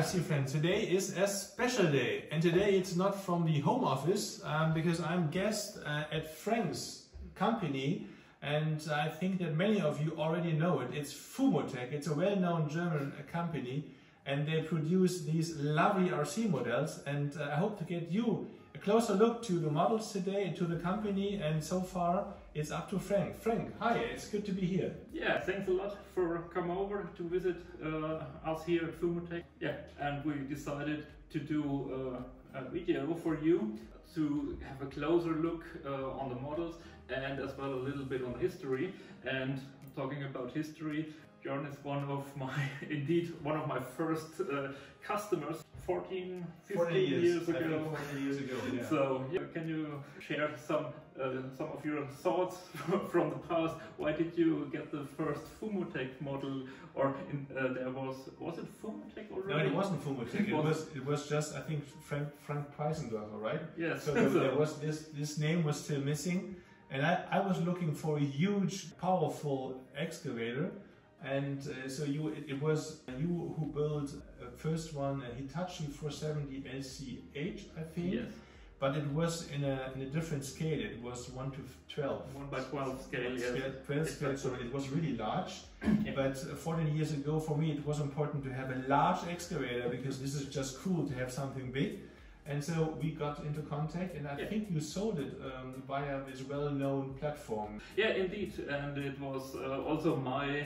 srs-rc friends, today is a special day, and today it's not from the home office because I'm guest at Frank's company, and I think that many of you already know it. It's FUMOTEC. It's a well-known German company, and they produce these lovely RC models, and I hope to get you a closer look to the models today and to the company, and so far it's up to Frank. Frank, hi, it's good to be here. Yeah, thanks a lot for coming over to visit us here at FUMOTEC. Yeah, and we decided to do a video for you to have a closer look on the models and as well a little bit on history. And talking about history, Björn is one of my first customers 15 years ago. 40 years ago, yeah. So yeah, can you share some of your thoughts from the past? Why did you get the first FUMOTEC model? Or was it FUMOTEC already? No, it wasn't FUMOTEC. It was just, I think, Frank Preisendorfer, right? Yes. So there was this name was still missing, and I was looking for a huge, powerful excavator. And so it was you who built first one, a Hitachi 470 LCH, I think. Yes. But it was in a different scale. It was 1 to 12. 1/12 scale, yes. 12 scale, so it was really large. Yeah. But 14 years ago, for me, it was important to have a large excavator because this is just cool to have something big. And so we got into contact, and I think you sold it via this well-known platform. Yeah, indeed. And it was also my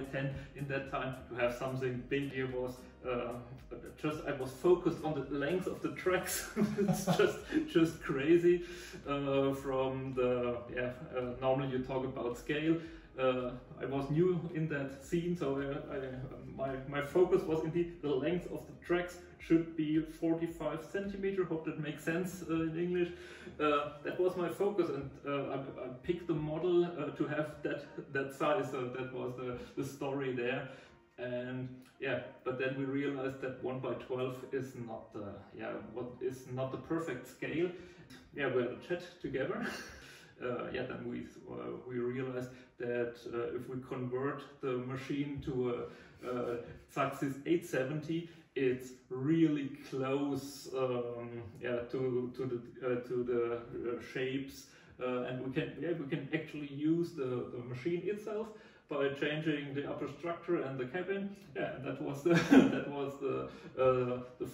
intent in that time to have something big. It was I was focused on the length of the tracks. It's just crazy. From the normally you talk about scale. I was new in that scene, so my focus was indeed the length of the tracks should be 45 centimeters. Hope that makes sense in English. That was my focus, and I picked the model to have that size. So that was the story there. And yeah, but then we realized that 1/12 is not the perfect scale. Yeah, we had a chat together. Then we realized that if we convert the machine to a Saxis 870, it's really close to the shapes, and we can actually use the machine itself by changing the upper structure and the cabin. Yeah, and that was the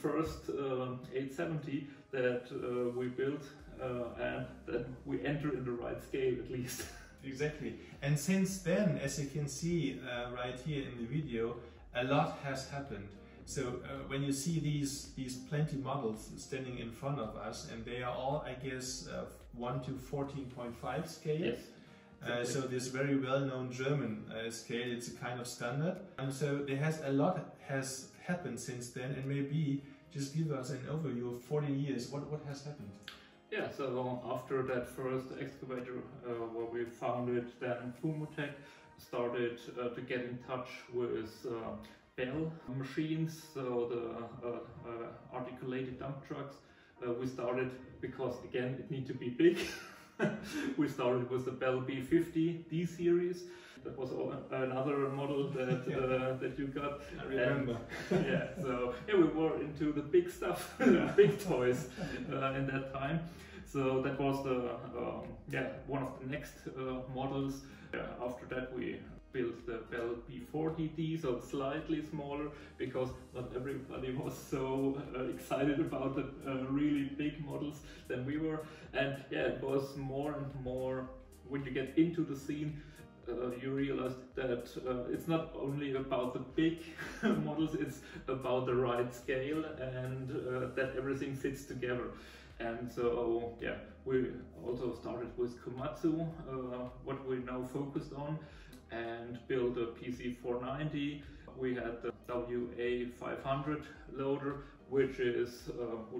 first 870 that we built, and that we enter in the right scale at least. Exactly. And since then, as you can see right here in the video, a lot has happened. So when you see these plenty models standing in front of us, and they are all, I guess, 1 to 14.5 scale. Yes. Exactly. So this very well-known German scale, it's a kind of standard. And so a lot has happened since then, and maybe just give us an overview of 40 years. What has happened? Yeah, so after that first excavator where we founded, then FUMOTEC started to get in touch with Bell machines, so the articulated dump trucks. We started because, again, it needs to be big. We started with the Bell B50 D series. That was another model that you got. I remember. And, we were into the big stuff, big toys in that time. So that was one of the next models. After that, we built the Bell B40D, so slightly smaller, because not everybody was so excited about the really big models than we were. And yeah, it was more and more, when you get into the scene, you realize that it's not only about the big models, it's about the right scale, and that everything fits together. And so yeah, we also started with Komatsu, what we now focused on, and built a PC490. We had the WA500 loader, which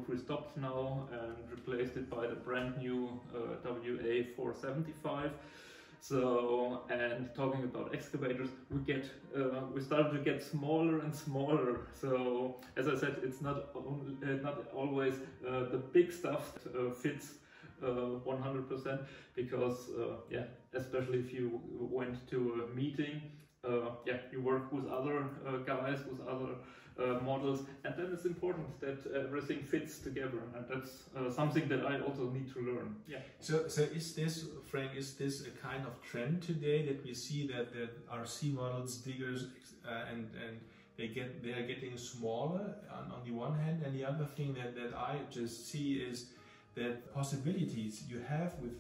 we stopped now and replaced it by the brand new WA475. So, and talking about excavators, we started to get smaller and smaller. So, as I said, it's not always the big stuff that fits 100%, because especially if you went to a meeting, you work with other guys, with other models, and then it's important that everything fits together, and that's something that I also need to learn. Yeah. So is this, Frank, is this a kind of trend today that we see that the RC models, diggers, and they are getting smaller on the one hand, and the other thing that I just see is that possibilities you have with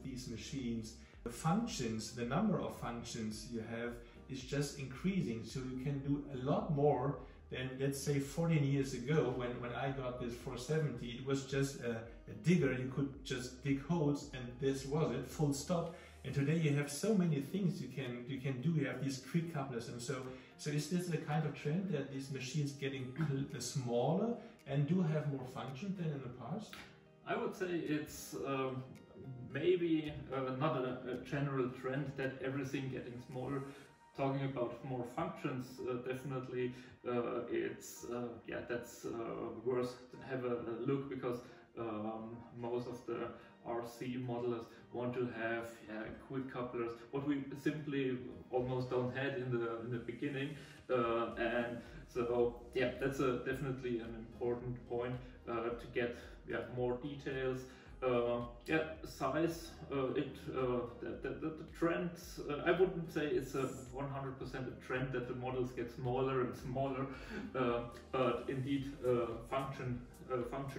these machines, the functions, the number of functions you have is just increasing, so you can do a lot more than, let's say, 14 years ago when I got this 470. It was just a digger, you could just dig holes and this was it, full stop. And today you have so many things you can do. You have these creek couplers, and so is this a kind of trend that these machines getting smaller and do have more function than in the past? I would say it's maybe not a general trend that everything getting smaller. Talking about more functions, definitely it's yeah, that's worth to have a look, because most of the RC modelers want to have quick couplers, what we simply almost don't have in the beginning, and so yeah, that's definitely an important point to get more details. Yeah, size, the trends, I wouldn't say it's a 100% a trend that the models get smaller and smaller, but indeed function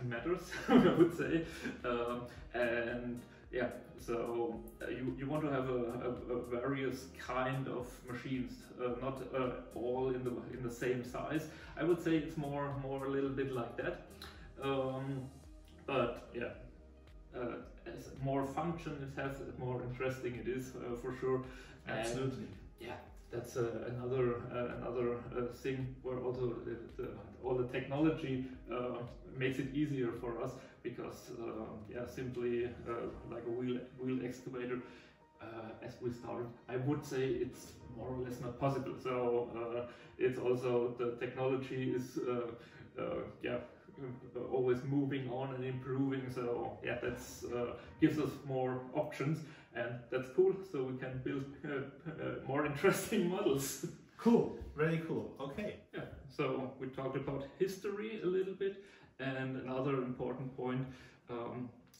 matters, I would say, and yeah, so you want to have a various kind of machines, not all in the same size. I would say it's more a little bit like that, but yeah. As more function it has, the more interesting it is, for sure. Absolutely. And yeah, that's another thing where also all the technology makes it easier for us, because yeah, simply like a wheel excavator, as we started, I would say it's more or less not possible. So it's also the technology is yeah, always moving on and improving, so yeah, that's gives us more options, and that's cool, so we can build more interesting models. Cool, very cool. Okay. Yeah, so we talked about history a little bit, and another important point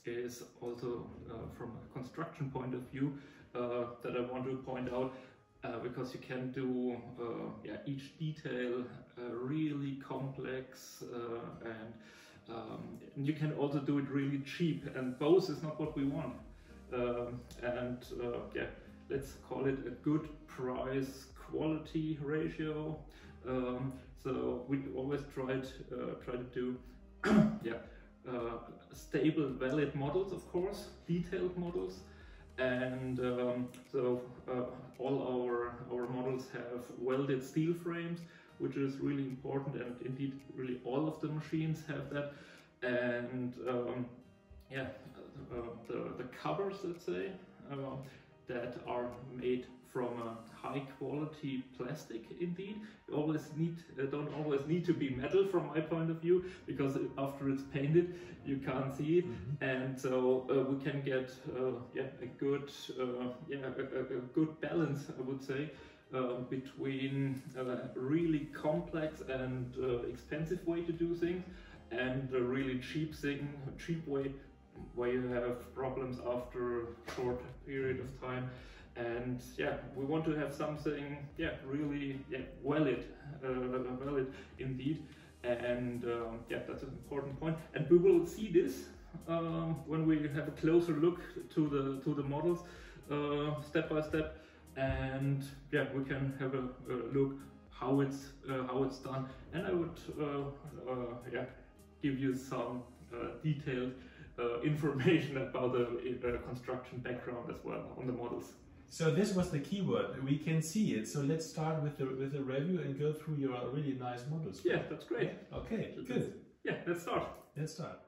is also from a construction point of view that I want to point out, because you can do yeah, each detail really complex, and you can also do it really cheap, and both is not what we want, and yeah, let's call it a good price quality ratio. So we always try to do yeah, stable, valid models, of course, detailed models. And so all our models have welded steel frames, which is really important, and indeed really all of the machines have that. And yeah, the covers, let's say, that are made from a high quality plastic, indeed, don't always need to be metal from my point of view, because after it's painted you can't see it. And so we can get yeah, a good a good balance, I would say, between really complex and expensive way to do things, and a really cheap way where you have problems after a short period of time. And yeah, we want to have something, yeah, really, yeah, valid indeed. And yeah, that's an important point. And we will see this when we have a closer look to the models step by step. And yeah, we can have a look how it's done. And I would yeah, give you some detailed information about the construction background as well on the models. So this was the keyword. We can see it. So let's start with the review and go through your really nice models. Yeah, that's great. Okay, good. Yeah, let's start. Let's start.